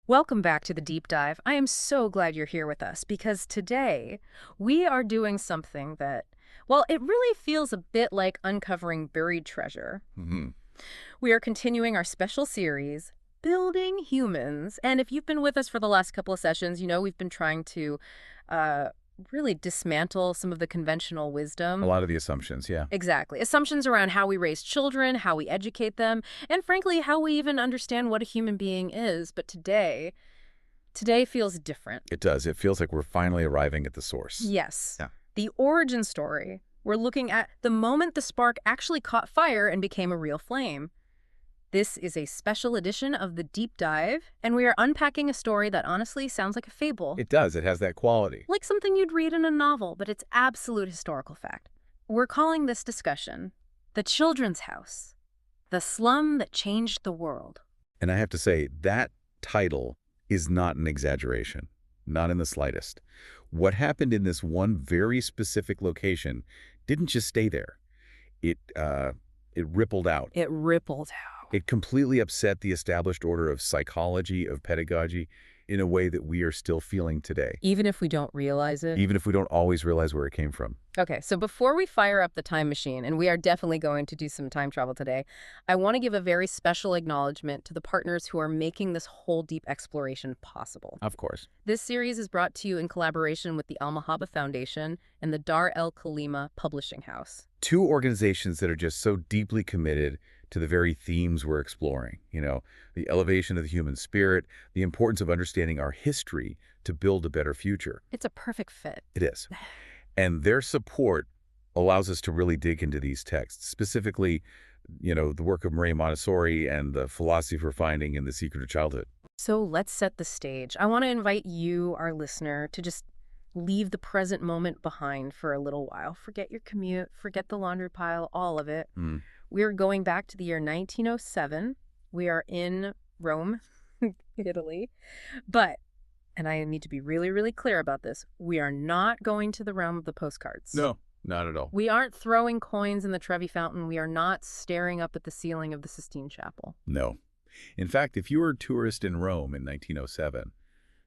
Welcome back to the deep dive. I am so glad you're here with us because today we are doing something that, well, it really feels a bit like uncovering buried treasure. Hmm. We are continuing our special series, Building Humans. And if you've been with us for the last couple of sessions, you know we've been trying to uh, really dismantle some of the conventional A wisdom. lot of the assumptions, yeah. Exactly. Assumptions around how we raise children, how we educate them, and frankly, how we even understand what a human being is. But today feels different. It does. It feels like we're finally arriving at the source. Yes. Yeah. The origin story. We're looking at the moment the spark actually caught fire and became a real flame. This is a special edition of the Deep Dive, and we are unpacking a story that honestly sounds like a fable. It does. It has that quality. Like something you'd read in a novel, but it's absolute historical fact. We're calling this discussion The Children's House, the slum that changed the world. And I have to say, that title is not an exaggeration, not in the slightest. What happened in this one very specific location didn't just stay there. It rippled out. It rippled out. It completely upset the established order of psychology, of pedagogy, in a way that we are still feeling today, Even if we don't realize it. even if we don't always realize where it came from. Okay, so before we fire up the time machine, and we are definitely going to do some time travel today, I want to give a very special acknowledgement to the partners who are making this whole deep exploration possible. Of course. This series is brought to you in collaboration with the Al Mahaba Foundation and the Dar El Kalima Publishing House. Two organizations that are just so deeply committed to the very themes we're exploring, the elevation of the human spirit, the importance of understanding our history to build a better future. It's a perfect fit. It is. And their support allows us to really dig into these texts, specifically, the work of Maria Montessori and the philosophy we're finding in The Secret of Childhood. So let's set the stage. I want to invite you, our listener, to just leave the present moment behind for a little while. Forget your commute, forget the laundry pile, all of it. Mm. We're going back to the year 1907. We are in Rome, Italy. But, and I need to be really, really clear about this, we are not going to the realm of the postcards. No, not at all. We aren't throwing coins in the Trevi Fountain. We are not staring up at the ceiling of the Sistine Chapel. No. In fact, if you were a tourist in Rome in 1907,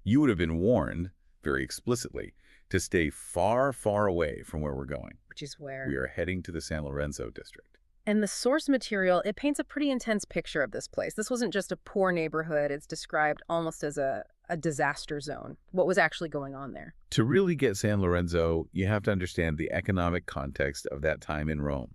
you would have been warned, very explicitly, to stay far, far away from where we're going. Which is where? We are heading to the San Lorenzo district. And the source material, it paints a pretty intense picture of this place. This wasn't just a poor neighborhood. It's described almost as a disaster zone. What was actually going on there? To really get San Lorenzo, you have to understand the economic context of that time in Rome.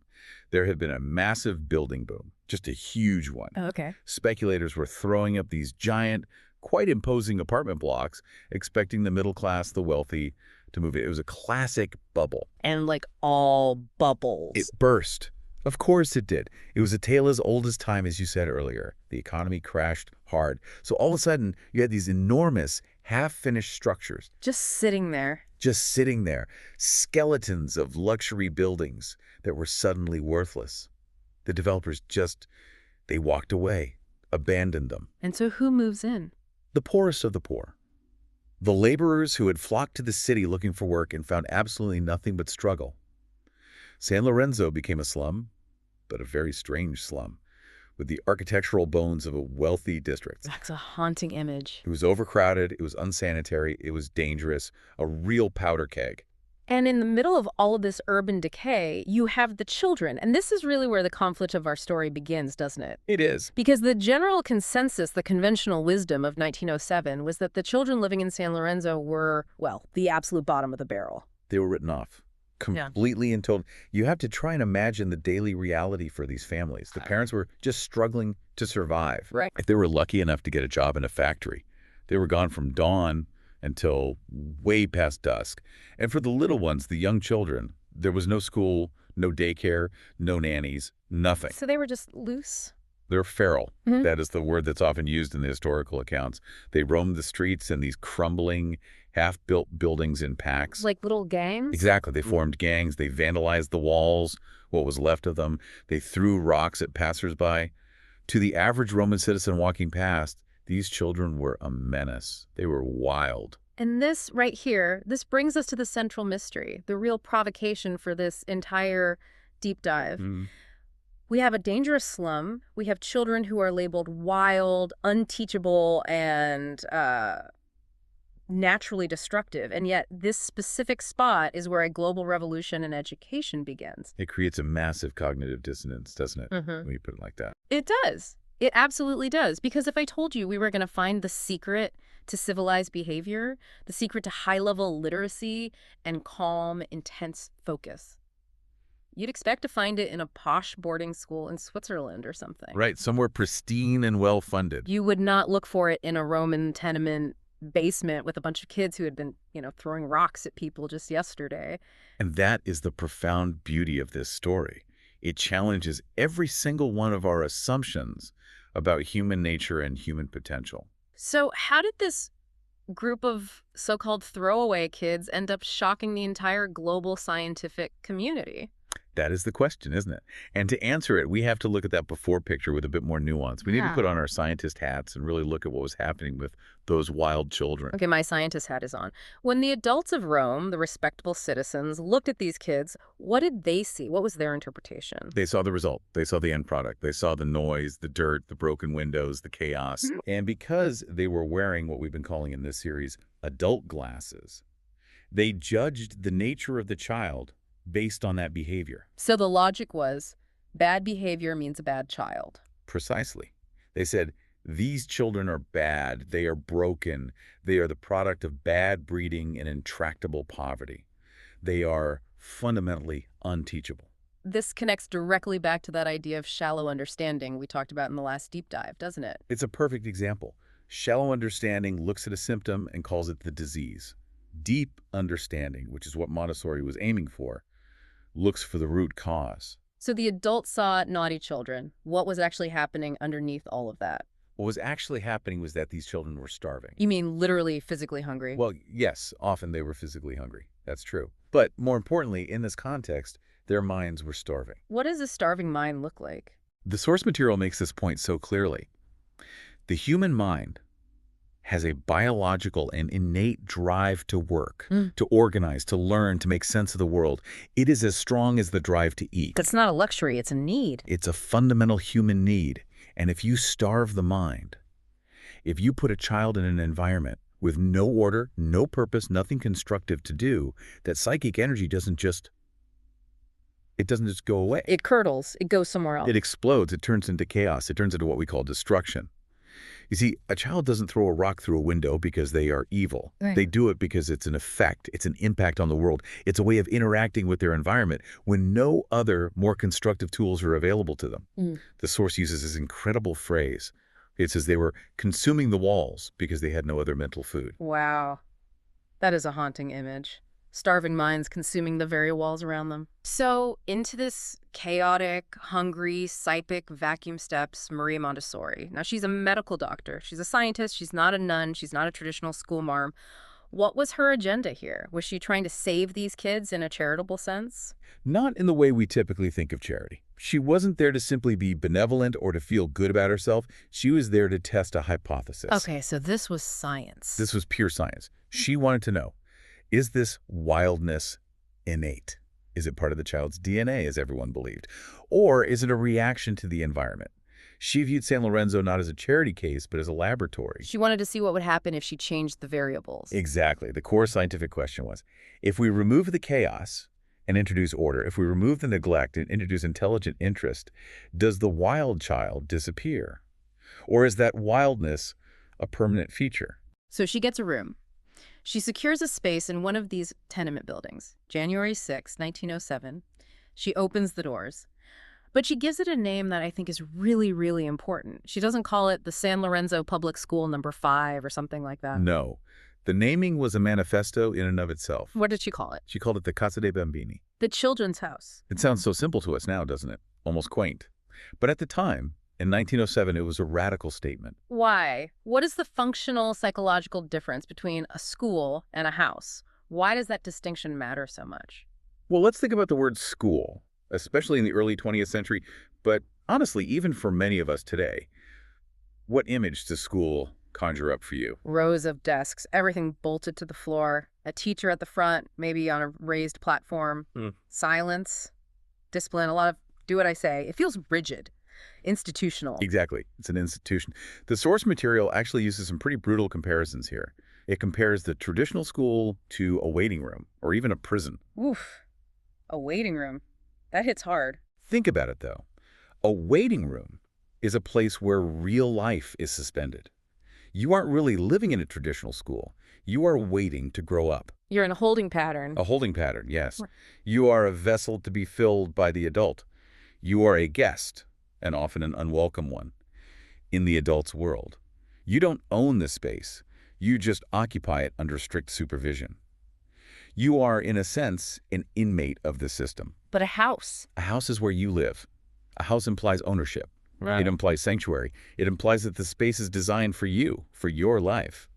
There had been a massive building boom, just a huge one. Oh, okay. Speculators were throwing up these giant, quite imposing apartment blocks, expecting the middle class, the wealthy, to move in. It was a classic bubble. And like all bubbles. It burst. Of course it did. It was a tale as old as time, as you said earlier. The economy crashed hard. So all of a sudden, you had these enormous, half-finished structures. Just sitting there. Skeletons of luxury buildings that were suddenly worthless. The developers they walked away, abandoned them. And so who moves in? The poorest of the poor. The laborers who had flocked to the city looking for work and found absolutely nothing but struggle. San Lorenzo became a slum, but a very strange slum, with the architectural bones of a wealthy district. That's a haunting image. It was overcrowded, it was unsanitary, it was dangerous, a real powder keg. And in the middle of all of this urban decay, you have the children. And this is really where the conflict of our story begins, doesn't it? It is. Because the general consensus, the conventional wisdom of 1907, was that the children living in San Lorenzo were, well, the absolute bottom of the barrel. They were written off. Completely and totally. You have to try and imagine the daily reality for these families. The parents were just struggling to survive. Right. If they were lucky enough to get a job in a factory, they were gone from dawn until way past dusk. And for the little ones, the young children, there was no school, no daycare, no nannies, nothing. So they were just loose? They're feral. Mhm. That is the word that's often used in the historical accounts. They roamed the streets in these crumbling, half-built buildings in packs. Like little gangs? Exactly. They formed gangs. They vandalized the walls, what was left of them. They threw rocks at passersby. To the average Roman citizen walking past, these children were a menace. They were wild. And this right here, this brings us to the central mystery, the real provocation for this entire deep dive. Mm. We have a dangerous slum. We have children who are labeled wild, unteachable, and naturally destructive. And yet this specific spot is where a global revolution in education begins. It creates a massive cognitive dissonance, doesn't it, Mm-hmm. when you put it like that? It does. It absolutely does. Because if I told you we were going to find the secret to civilized behavior, the secret to high-level literacy and calm, intense focus, you'd expect to find it in a posh boarding school in Switzerland or something. Right, somewhere pristine and well-funded. You would not look for it in a Roman tenement basement with a bunch of kids who had been, throwing rocks at people just yesterday. And that is the profound beauty of this story. It challenges every single one of our assumptions about human nature and human potential. So how did this group of so-called throwaway kids end up shocking the entire global scientific community? That is the question, isn't it? And to answer it, we have to look at that before picture with a bit more nuance. We need to Yeah. put on our scientist hats and really look at what was happening with those wild children. Okay, my scientist hat is on. When the adults of Rome, the respectable citizens, looked at these kids, what did they see? What was their interpretation? They saw the result. They saw the end product. They saw the noise, the dirt, the broken windows, the chaos. And because they were wearing what we've been calling in this series adult glasses, they judged the nature of the child based on that behavior. So the logic was, bad behavior means a bad child. Precisely. They said, these children are bad. They are broken. They are the product of bad breeding and intractable poverty. They are fundamentally unteachable. This connects directly back to that idea of shallow understanding we talked about in the last deep dive, doesn't it? It's a perfect example. Shallow understanding looks at a symptom and calls it the disease. Deep understanding, which is what Montessori was aiming for, looks for the root cause. So the adults saw naughty children. What was actually happening underneath all of that? What was actually happening was that these children were starving. You mean literally physically hungry? Well, yes, often they were physically hungry. That's true. But more importantly, in this context, their minds were starving. What does a starving mind look like? The source material makes this point so clearly. The human mind has a biological and innate drive to work, to organize, to learn, to make sense of the world. It is as strong as the drive to eat. That's not a luxury, it's a need. It's a fundamental human need. And if you starve the mind, if you put a child in an environment with no order, no purpose, nothing constructive to do, that psychic energy doesn't just go away. It curdles, it goes somewhere else. It explodes, it turns into chaos, it turns into what we call destruction. You see, a child doesn't throw a rock through a window because they are evil. Right. They do it because it's an effect, it's an impact on the world. It's a way of interacting with their environment when no other, more constructive tools are available to them. The source uses this incredible phrase. It says they were consuming the walls because they had no other mental food. Wow. That is a haunting image. Starving minds consuming the very walls around them. So into this chaotic, hungry, psychic vacuum steps Maria Montessori. Now, she's a medical doctor. She's a scientist. She's not a nun. She's not a traditional schoolmarm. What was her agenda here? Was she trying to save these kids in a charitable sense? Not in the way we typically think of charity. She wasn't there to simply be benevolent or to feel good about herself. She was there to test a hypothesis. Okay, so this was science. This was pure science. She wanted to know, is this wildness innate? Is it part of the child's DNA, as everyone believed? Or is it a reaction to the environment? She viewed San Lorenzo not as a charity case, but as a laboratory. She wanted to see what would happen if she changed the variables. Exactly. The core scientific question was, if we remove the chaos and introduce order, if we remove the neglect and introduce intelligent interest, does the wild child disappear? Or is that wildness a permanent feature? So she gets a room. She secures a space in one of these tenement buildings. January 6, 1907. She opens the doors. But she gives it a name that I think is really, really important. She doesn't call it the San Lorenzo Public School number 5 or something like that. No. The naming was a manifesto in and of itself. What did she call it? She called it the Casa de Bambini. The Children's House. It sounds so simple to us now, doesn't it? Almost quaint. But at the time, in 1907, it was a radical statement. Why? What is the functional psychological difference between a school and a house? Why does that distinction matter so much? Well, let's think about the word school, especially in the early 20th century, but honestly, even for many of us today. What image does school conjure up for you? Rows of desks, everything bolted to the floor, a teacher at the front, maybe on a raised platform, silence, discipline, a lot of Do what I say. It feels rigid, institutional. Exactly. It's an institution. The source material actually uses some pretty brutal comparisons here. It compares the traditional school to a waiting room or even a prison. Oof, a waiting room. That hits hard. Think about it, though. A waiting room is a place where real life is suspended. You aren't really living in a traditional school. You are waiting to grow up. You're in a holding pattern. A holding pattern, yes. You are a vessel to be filled by the adult. You are a guest, and often an unwelcome one, in the adult's world. You don't own the space. You just occupy it under strict supervision. You are, in a sense, an inmate of the system. But a house. A house is where you live. A house implies ownership. Right. It implies sanctuary. It implies that the space is designed for you, for your life.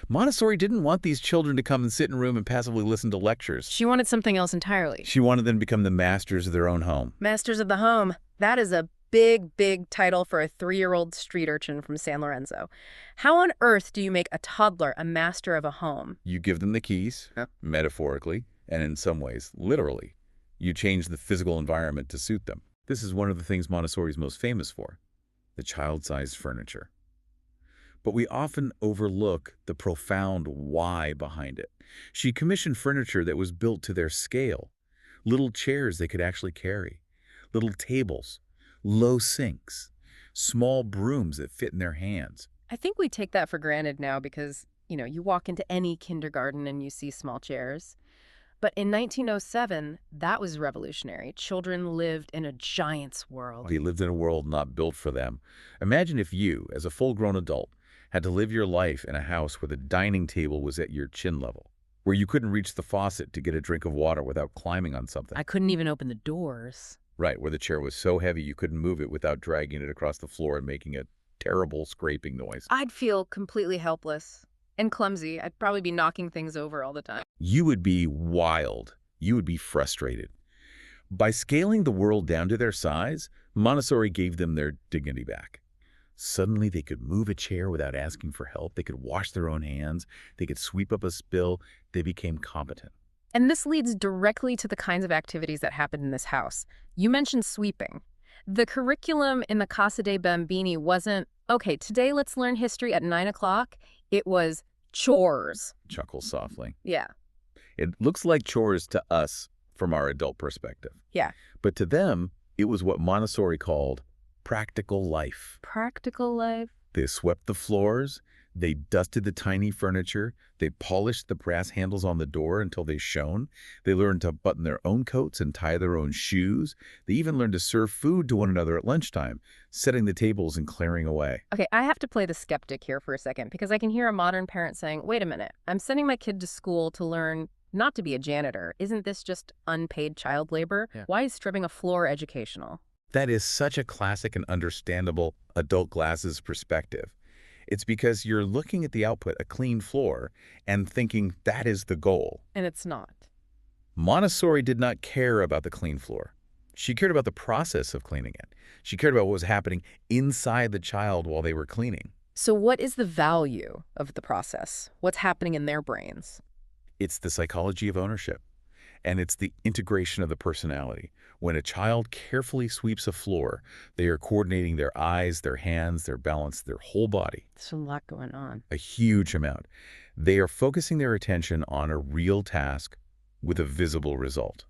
Montessori didn't want these children to come and sit in a room and passively listen to lectures. She wanted something else entirely. She wanted them to become the masters of their own home. Masters of the home. That is a big, big title for a 3-year-old street urchin from San Lorenzo. How on earth do you make a toddler a master of a home? You give them the keys, metaphorically, and in some ways, literally. You change the physical environment to suit them. This is one of the things Montessori is most famous for, the child-sized furniture. But we often overlook the profound why behind it. She commissioned furniture that was built to their scale, little chairs they could actually carry, little tables, low sinks, small brooms that fit in their hands. I think we take that for granted now because, you walk into any kindergarten and you see small chairs. But in 1907, that was revolutionary. Children lived in a giant's world. They lived in a world not built for them. Imagine if you, as a full-grown adult, had to live your life in a house where the dining table was at your chin level, where you couldn't reach the faucet to get a drink of water without climbing on something. I couldn't even open the doors. Right, where the chair was so heavy you couldn't move it without dragging it across the floor and making a terrible scraping noise. I'd feel completely helpless and clumsy. I'd probably be knocking things over all the time. You would be wild. You would be frustrated. By scaling the world down to their size, Montessori gave them their dignity back. Suddenly, they could move a chair without asking for help. They could wash their own hands. They could sweep up a spill. They became competent. And this leads directly to the kinds of activities that happened in this house. You mentioned sweeping. The curriculum in the Casa de Bambini wasn't, okay, today let's learn history at 9 o'clock. It was chores. Chuckles softly. Yeah. It looks like chores to us from our adult perspective. Yeah. But to them, it was what Montessori called practical life. Practical life? They swept the floors. They dusted the tiny furniture. They polished the brass handles on the door until they shone. They learned to button their own coats and tie their own shoes. They even learned to serve food to one another at lunchtime, setting the tables and clearing away. Okay, I have to play the skeptic here for a second because I can hear a modern parent saying, wait a minute, I'm sending my kid to school to learn not to be a janitor. Isn't this just unpaid child labor? Yeah. Why is stripping a floor educational? That is such a classic and understandable adult glasses perspective. It's because you're looking at the output, a clean floor, and thinking that is the goal. And it's not. Montessori did not care about the clean floor. She cared about the process of cleaning it. She cared about what was happening inside the child while they were cleaning. So what is the value of the process? What's happening in their brains? It's the psychology of ownership, and it's the integration of the personality. When a child carefully sweeps a floor, they are coordinating their eyes, their hands, their balance, their whole body. There's a lot going on. A huge amount. They are focusing their attention on a real task with a visible result.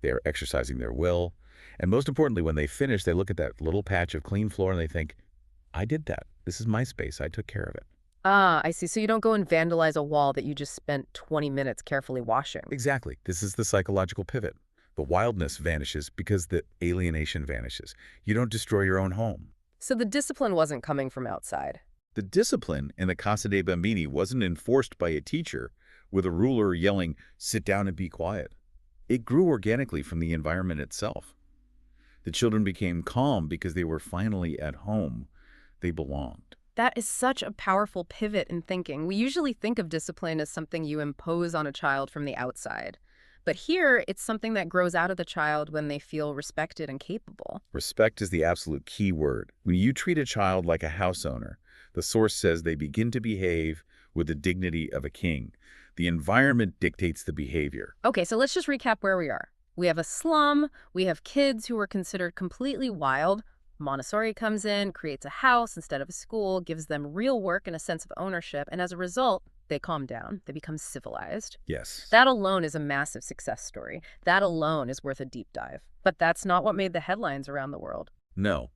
They are exercising their will. And most importantly, when they finish, they look at that little patch of clean floor and they think, I did that. This is my space. I took care of it. Ah, I see. So you don't go and vandalize a wall that you just spent 20 minutes carefully washing. Exactly. This is the psychological pivot. The wildness vanishes because the alienation vanishes. You don't destroy your own home. So the discipline wasn't coming from outside. The discipline in the Casa de Bambini wasn't enforced by a teacher with a ruler yelling, sit down and be quiet. It grew organically from the environment itself. The children became calm because they were finally at home. They belonged. That is such a powerful pivot in thinking. We usually think of discipline as something you impose on a child from the outside. But here, it's something that grows out of the child when they feel respected and capable. Respect is the absolute key word. When you treat a child like a house owner, the source says they begin to behave with the dignity of a king. The environment dictates the behavior. Okay, so let's just recap where we are. We have a slum, we have kids who are considered completely wild. Montessori comes in, creates a house instead of a school, gives them real work and a sense of ownership, and as a result, they calm down, they become civilized. Yes. That alone is a massive success story. That alone is worth a deep dive. But that's not what made the headlines around the world. No.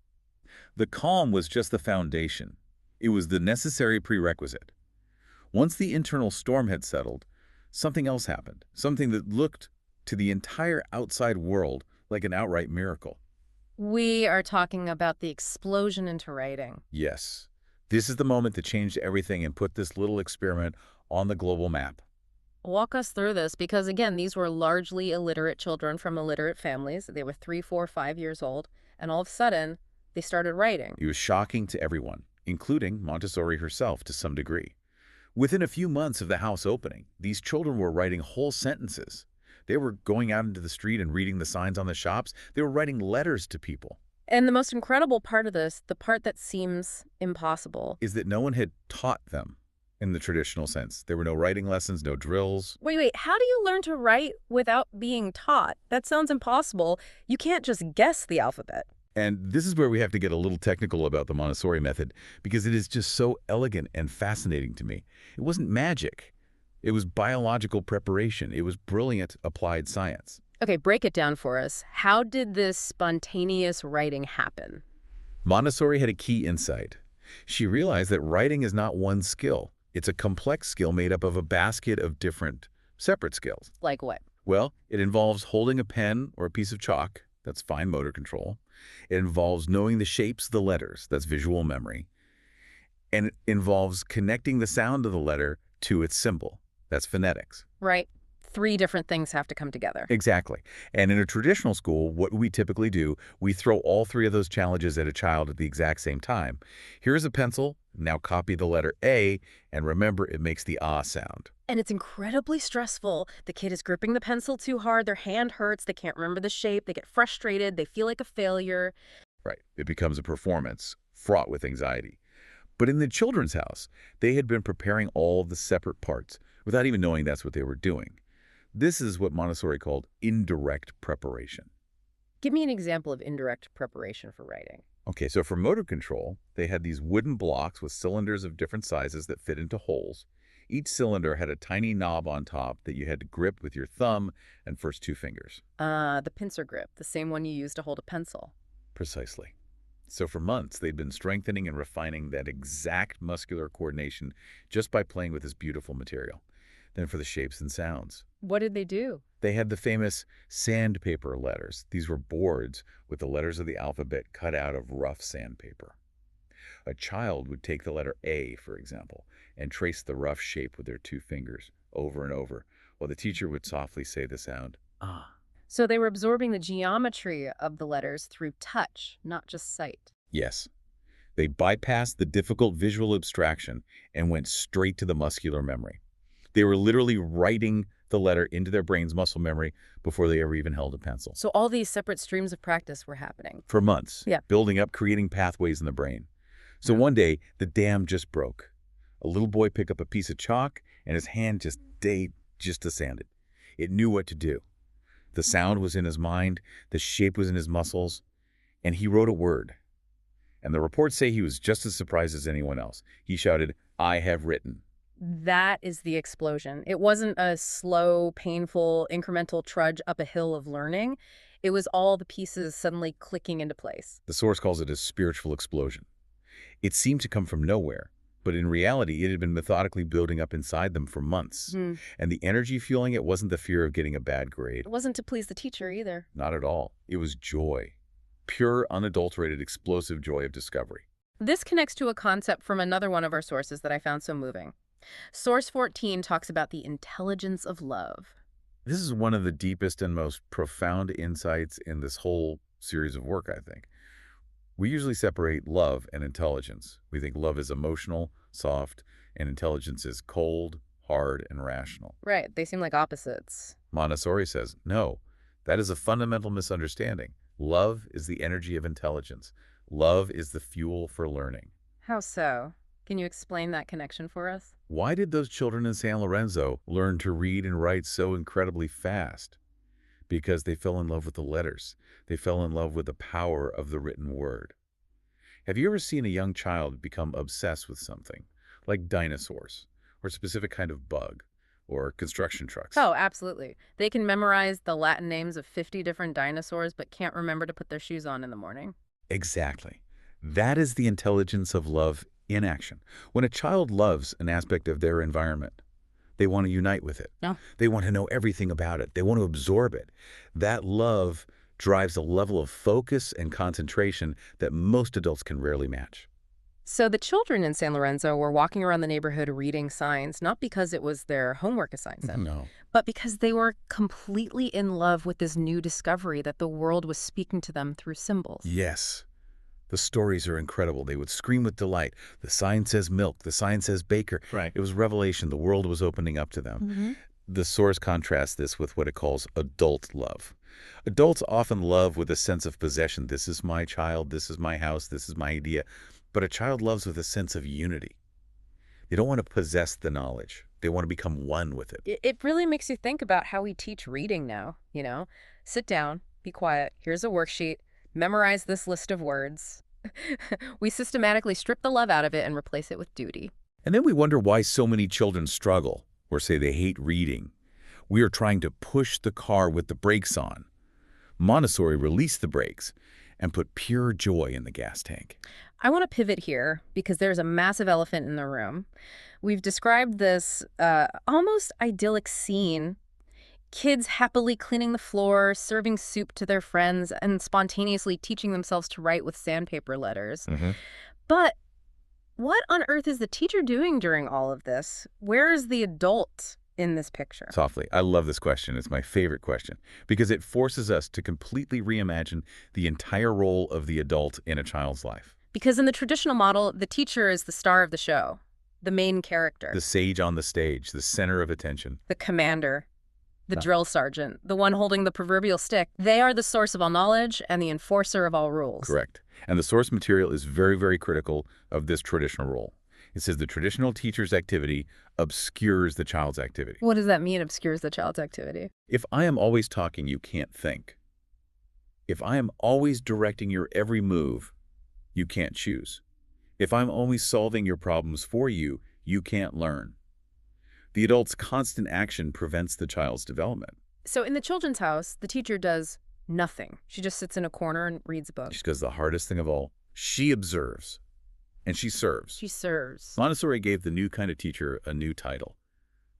The calm was just the foundation. It was the necessary prerequisite. Once the internal storm had settled, something else happened, something that looked to the entire outside world like an outright miracle. We are talking about the explosion into writing. Yes, this is the moment that changed everything and put this little experiment on the global map. Walk us through this because, again, these were largely illiterate children from illiterate families. They were 3, 4, 5 years old, and all of a sudden, they started writing. It was shocking to everyone, including Montessori herself to some degree. Within a few months of the house opening, these children were writing whole sentences. They were going out into the street and reading the signs on the shops. They were writing letters to people. And the most incredible part of this, the part that seems impossible. Is that no one had taught them in the traditional sense. There were no writing lessons, no drills. Wait, how do you learn to write without being taught? That sounds impossible. You can't just guess the alphabet. And this is where we have to get a little technical about the Montessori method because it is just so elegant and fascinating to me. It wasn't magic. It was biological preparation. It was brilliant applied science. Okay, break it down for us. How did this spontaneous writing happen? Montessori had a key insight. She realized that writing is not one skill. It's a complex skill made up of a basket of different, separate skills. Like what? Well, it involves holding a pen or a piece of chalk. That's fine motor control. It involves knowing the shapes of the letters. That's visual memory. And it involves connecting the sound of the letter to its symbol. That's phonetics. Right. 3 different things have to come together. Exactly. And in a traditional school, what we typically do, we throw all 3 of those challenges at a child at the exact same time. Here's a pencil. Now copy the letter A, and remember it makes the ah sound. And it's incredibly stressful. The kid is gripping the pencil too hard, their hand hurts, they can't remember the shape, they get frustrated, they feel like a failure. Right. It becomes a performance, fraught with anxiety. But in the children's house, they had been preparing all of the separate parts without even knowing that's what they were doing. This is what Montessori called indirect preparation. Give me an example of indirect preparation for writing. Okay, so for motor control, they had these wooden blocks with cylinders of different sizes that fit into holes. Each cylinder had a tiny knob on top that you had to grip with your thumb and first 2 fingers. The pincer grip, the same one you use to hold a pencil. Precisely. So for months, they'd been strengthening and refining that exact muscular coordination just by playing with this beautiful material. Then for the shapes and sounds. What did they do? They had the famous sandpaper letters. These were boards with the letters of the alphabet cut out of rough sandpaper. A child would take the letter A, for example, and trace the rough shape with their 2 fingers over and over, while the teacher would softly say the sound, ah. So they were absorbing the geometry of the letters through touch, not just sight. Yes. They bypassed the difficult visual abstraction and went straight to the muscular memory. They were literally writing the letter into their brain's muscle memory before they ever even held a pencil. So all these separate streams of practice were happening. For months, Yeah. building up, creating pathways in the brain. So one day, the dam just broke. A little boy picked up a piece of chalk, and his hand just descended. It knew what to do. The sound was in his mind, the shape was in his muscles, and he wrote a word. And the reports say he was just as surprised as anyone else. He shouted, "I have written." That is the explosion. It wasn't a slow, painful, incremental trudge up a hill of learning. It was all the pieces suddenly clicking into place. The source calls it a spiritual explosion. It seemed to come from nowhere, but in reality, it had been methodically building up inside them for months. And the energy fueling it wasn't the fear of getting a bad grade. It wasn't to please the teacher either. Not at all. It was joy. Pure, unadulterated, explosive joy of discovery. This connects to a concept from another one of our sources that I found so moving. Source 14 talks about the intelligence of love. This is one of the deepest and most profound insights in this whole series of work, I think. We usually separate love and intelligence. We think love is emotional, soft, and intelligence is cold, hard, and rational. Right, they seem like opposites. Montessori says, no, that is a fundamental misunderstanding. Love is the energy of intelligence. Love is the fuel for learning. How so? Can you explain that connection for us? Why did those children in San Lorenzo learn to read and write so incredibly fast? because they fell in love with the letters. They fell in love with the power of the written word. Have you ever seen a young child become obsessed with something, like dinosaurs, or a specific kind of bug, or construction trucks? Oh, absolutely. They can memorize the Latin names of 50 different dinosaurs, but can't remember to put their shoes on in the morning. Exactly. That is the intelligence of love in action. When a child loves an aspect of their environment, they want to unite with it. Yeah. They want to know everything about it. They want to absorb it. That love drives a level of focus and concentration that most adults can rarely match. So the children in San Lorenzo were walking around the neighborhood reading signs, not because it was their homework assigned them, No. but because they were completely in love with this new discovery that the world was speaking to them through symbols. Yes. The stories are incredible. They would scream with delight. The sign says milk. The sign says baker. Right. It was revelation. The world was opening up to them. Mm-hmm. The source contrasts this with what it calls adult love. Adults often love with a sense of possession. This is my child. This is my house. This is my idea. But a child loves with a sense of unity. They don't want to possess the knowledge. They want to become one with it. It really makes you think about how we teach reading now, Sit down, be quiet, here's a worksheet, memorize this list of words. We systematically strip the love out of it and replace it with duty. And then we wonder why so many children struggle or say they hate reading. We are trying to push the car with the brakes on. Montessori released the brakes and put pure joy in the gas tank. I want to pivot here because there's a massive elephant in the room. We've described this almost idyllic scene. Kids happily cleaning the floor, serving soup to their friends, and spontaneously teaching themselves to write with sandpaper letters. But what on earth is the teacher doing during all of this? Where is the adult in this picture? Softly. I love this question. It's my favorite question because it forces us to completely reimagine the entire role of the adult in a child's life. Because in the traditional model, the teacher is the star of the show, the main character, The sage on the stage, the center of attention. the commander, the No. drill sergeant, the one holding the proverbial stick. They are the source of all knowledge and the enforcer of all rules. Correct. And the source material is very, very critical of this traditional role. It says the traditional teacher's activity obscures the child's activity. What does that mean, obscures the child's activity? If I am always talking, you can't think. If I am always directing your every move, you can't choose. If I'm always solving your problems for you, you can't learn. The adult's constant action prevents the child's development. So in the children's house, the teacher does nothing. She just sits in a corner and reads a book. She does the hardest thing of all. She observes, and she serves. She serves. Montessori gave the new kind of teacher a new title,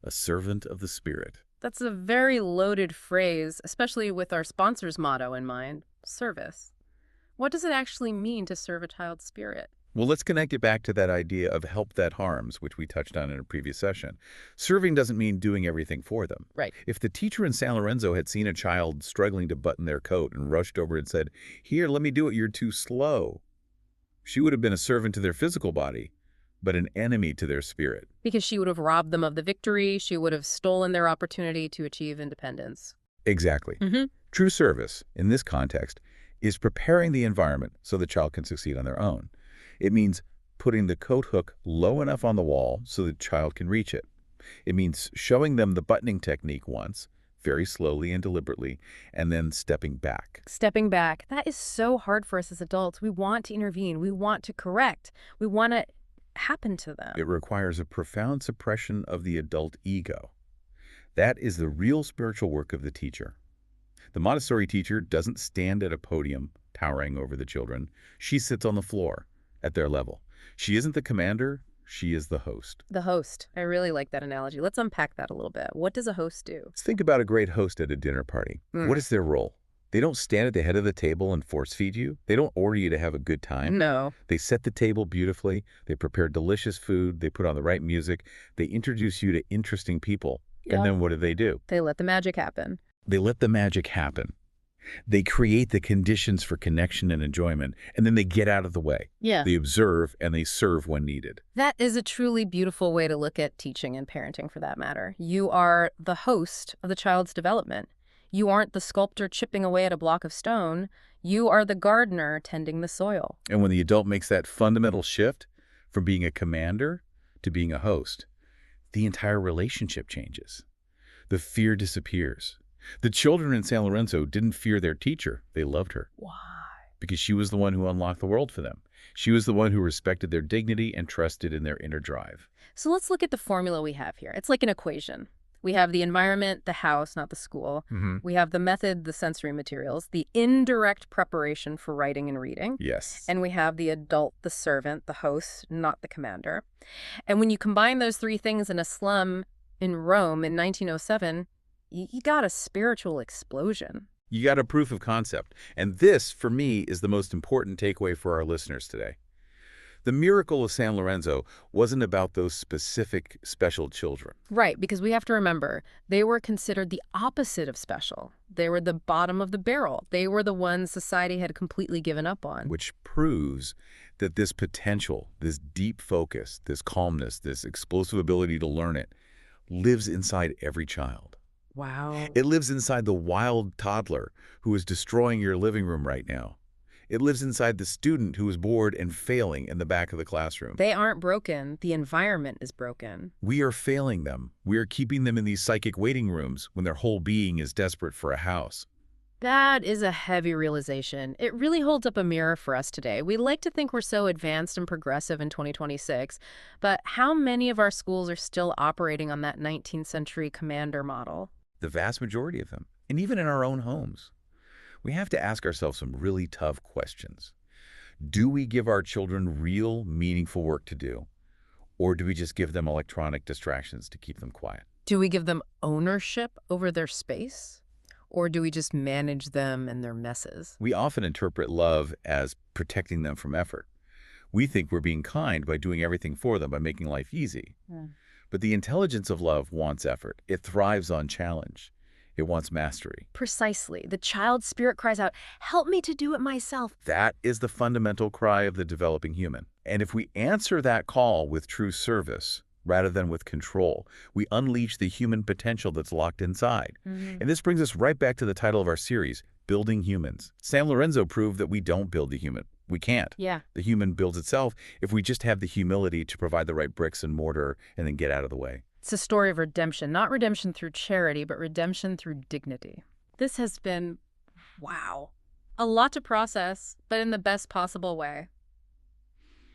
a servant of the spirit. That's a very loaded phrase, especially with our sponsor's motto in mind, service. What does it actually mean to serve a child's spirit? Well, let's connect it back to that idea of help that harms, which we touched on in a previous session. Serving doesn't mean doing everything for them. Right. If the teacher in San Lorenzo had seen a child struggling to button their coat and rushed over and said, "Here, let me do it, you're too slow," she would have been a servant to their physical body, but an enemy to their spirit. Because she would have robbed them of the victory. She would have stolen their opportunity to achieve independence. Exactly. Mm-hmm. True service, in this context, is preparing the environment so the child can succeed on their own. It means putting the coat hook low enough on the wall so the child can reach it. It means showing them the buttoning technique once, very slowly and deliberately, and then stepping back. Stepping back. That is so hard for us as adults. We want to intervene. We want to correct. We want to happen to them. It requires a profound suppression of the adult ego. That is the real spiritual work of the teacher. The Montessori teacher doesn't stand at a podium towering over the children. She sits on the floor at their level. She isn't the commander, she is the host. The host. I really like that analogy. Let's unpack that a little bit. What does a host do? Let's think about a great host at a dinner party. What is their role? They don't stand at the head of the table and force feed you. They don't order you to have a good time. No. They set the table beautifully. They prepare delicious food. They put on the right music. They introduce you to interesting people. Yep. And then what do? They let the magic happen. They let the magic happen. They create the conditions for connection and enjoyment, and then they get out of the way. Yeah. They observe and they serve when needed. That is a truly beautiful way to look at teaching and parenting, for that matter. You are the host of the child's development. You aren't the sculptor chipping away at a block of stone. You are the gardener tending the soil. And when the adult makes that fundamental shift from being a commander to being a host, the entire relationship changes. The fear disappears. The children in San Lorenzo didn't fear their teacher. They loved her Why? because she was the one who unlocked the world for them. She was the one who respected their dignity and trusted in their inner drive. So let's look at the formula we have here. It's like an equation. We have the environment, the house, not the school. We have the method, the sensory materials, the indirect preparation for writing and reading. Yes. And we have the adult, the servant, the host, not the commander. And when you combine those three things in a slum in Rome in 1907, you got a spiritual explosion. You got a proof of concept. And this, for me, is the most important takeaway for our listeners today. The miracle of San Lorenzo wasn't about those specific special children. Right, because we have to remember, they were considered the opposite of special. They were the bottom of the barrel. They were the ones society had completely given up on. Which proves that this potential, this deep focus, this calmness, this explosive ability to learn it, lives inside every child. Wow. It lives inside the wild toddler who is destroying your living room right now. It lives inside the student who is bored and failing in the back of the classroom. They aren't broken. The environment is broken. We are failing them. We are keeping them in these psychic waiting rooms when their whole being is desperate for a house. That is a heavy realization. It really holds up a mirror for us today. We like to think we're so advanced and progressive in 2026, but how many of our schools are still operating on that 19th century commander model? The vast majority of them, and even in our own homes. We have to ask ourselves some really tough questions. Do we give our children real, meaningful work to do? Or do we just give them electronic distractions to keep them quiet? Do we give them ownership over their space? Or do we just manage them and their messes? We often interpret love as protecting them from effort. We think we're being kind by doing everything for them, by making life easy. But the intelligence of love wants effort. It thrives on challenge. It wants mastery. Precisely. The child's spirit cries out, "Help me to do it myself." That is the fundamental cry of the developing human. And if we answer that call with true service, rather than with control, we unleash the human potential that's locked inside. And this brings us right back to the title of our series, Building Humans. San Lorenzo proved that we don't build the human. We can't. Yeah. The human builds itself if we just have the humility to provide the right bricks and mortar and then get out of the way. It's a story of redemption, not redemption through charity, but redemption through dignity. This has been, wow, a lot to process, but in the best possible way.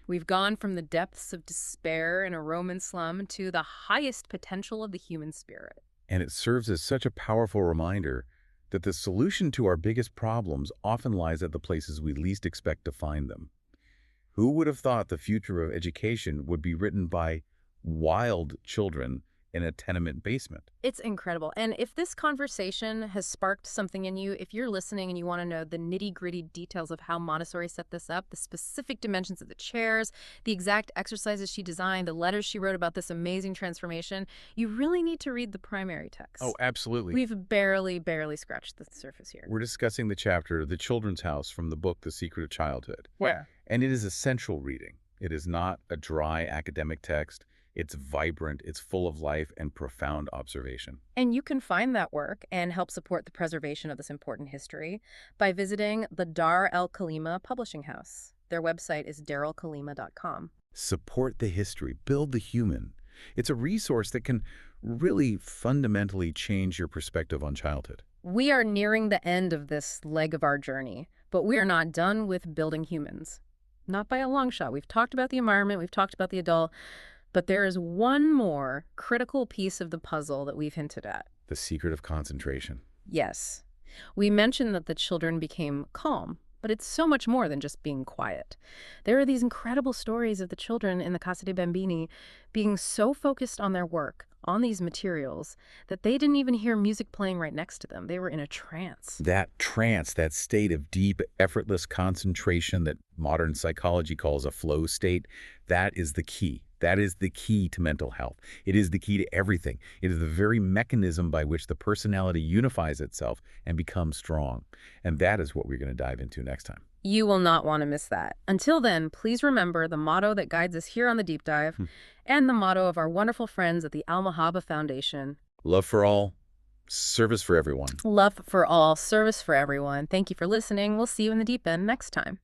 We've gone from the depths of despair in a Roman slum to the highest potential of the human spirit. And it serves as such a powerful reminder that the solution to our biggest problems often lies at the places we least expect to find them. Who would have thought the future of education would be written by wild children in a tenement basement? It's incredible. And if this conversation has sparked something in you, if you're listening and you want to know the nitty-gritty details of how Montessori set this up, the specific dimensions of the chairs, the exact exercises she designed, the letters she wrote about this amazing transformation, you really need to read the primary text. Oh, absolutely. We've barely scratched the surface here. We're discussing the chapter, The Children's House, from the book, The Secret of Childhood. Where? And it is essential reading. It is not a dry academic text. It's vibrant, it's full of life and profound observation. And you can find that work and help support the preservation of this important history by visiting the Dar el Kalima Publishing House. Their website is darelkalima.com. Support the history, build the human. It's a resource that can really fundamentally change your perspective on childhood. We are nearing the end of this leg of our journey, but we are not done with building humans. Not by a long shot. We've talked about the environment, we've talked about the adult, but there is one more critical piece of the puzzle that we've hinted at. The secret of concentration. Yes. We mentioned that the children became calm, but it's so much more than just being quiet. There are these incredible stories of the children in the Casa de Bambini being so focused on their work, on these materials, that they didn't even hear music playing right next to them. They were in a trance. That trance, that state of deep, effortless concentration that modern psychology calls a flow state, that is the key. That is the key to mental health. It is the key to everything. It is the very mechanism by which the personality unifies itself and becomes strong. And that is what we're going to dive into next time. You will not want to miss that. Until then, please remember the motto that guides us here on The Deep Dive and the motto of our wonderful friends at the Al-Mahaba Foundation. Love for all, service for everyone. Love for all, service for everyone. Thank you for listening. We'll see you in the deep end next time.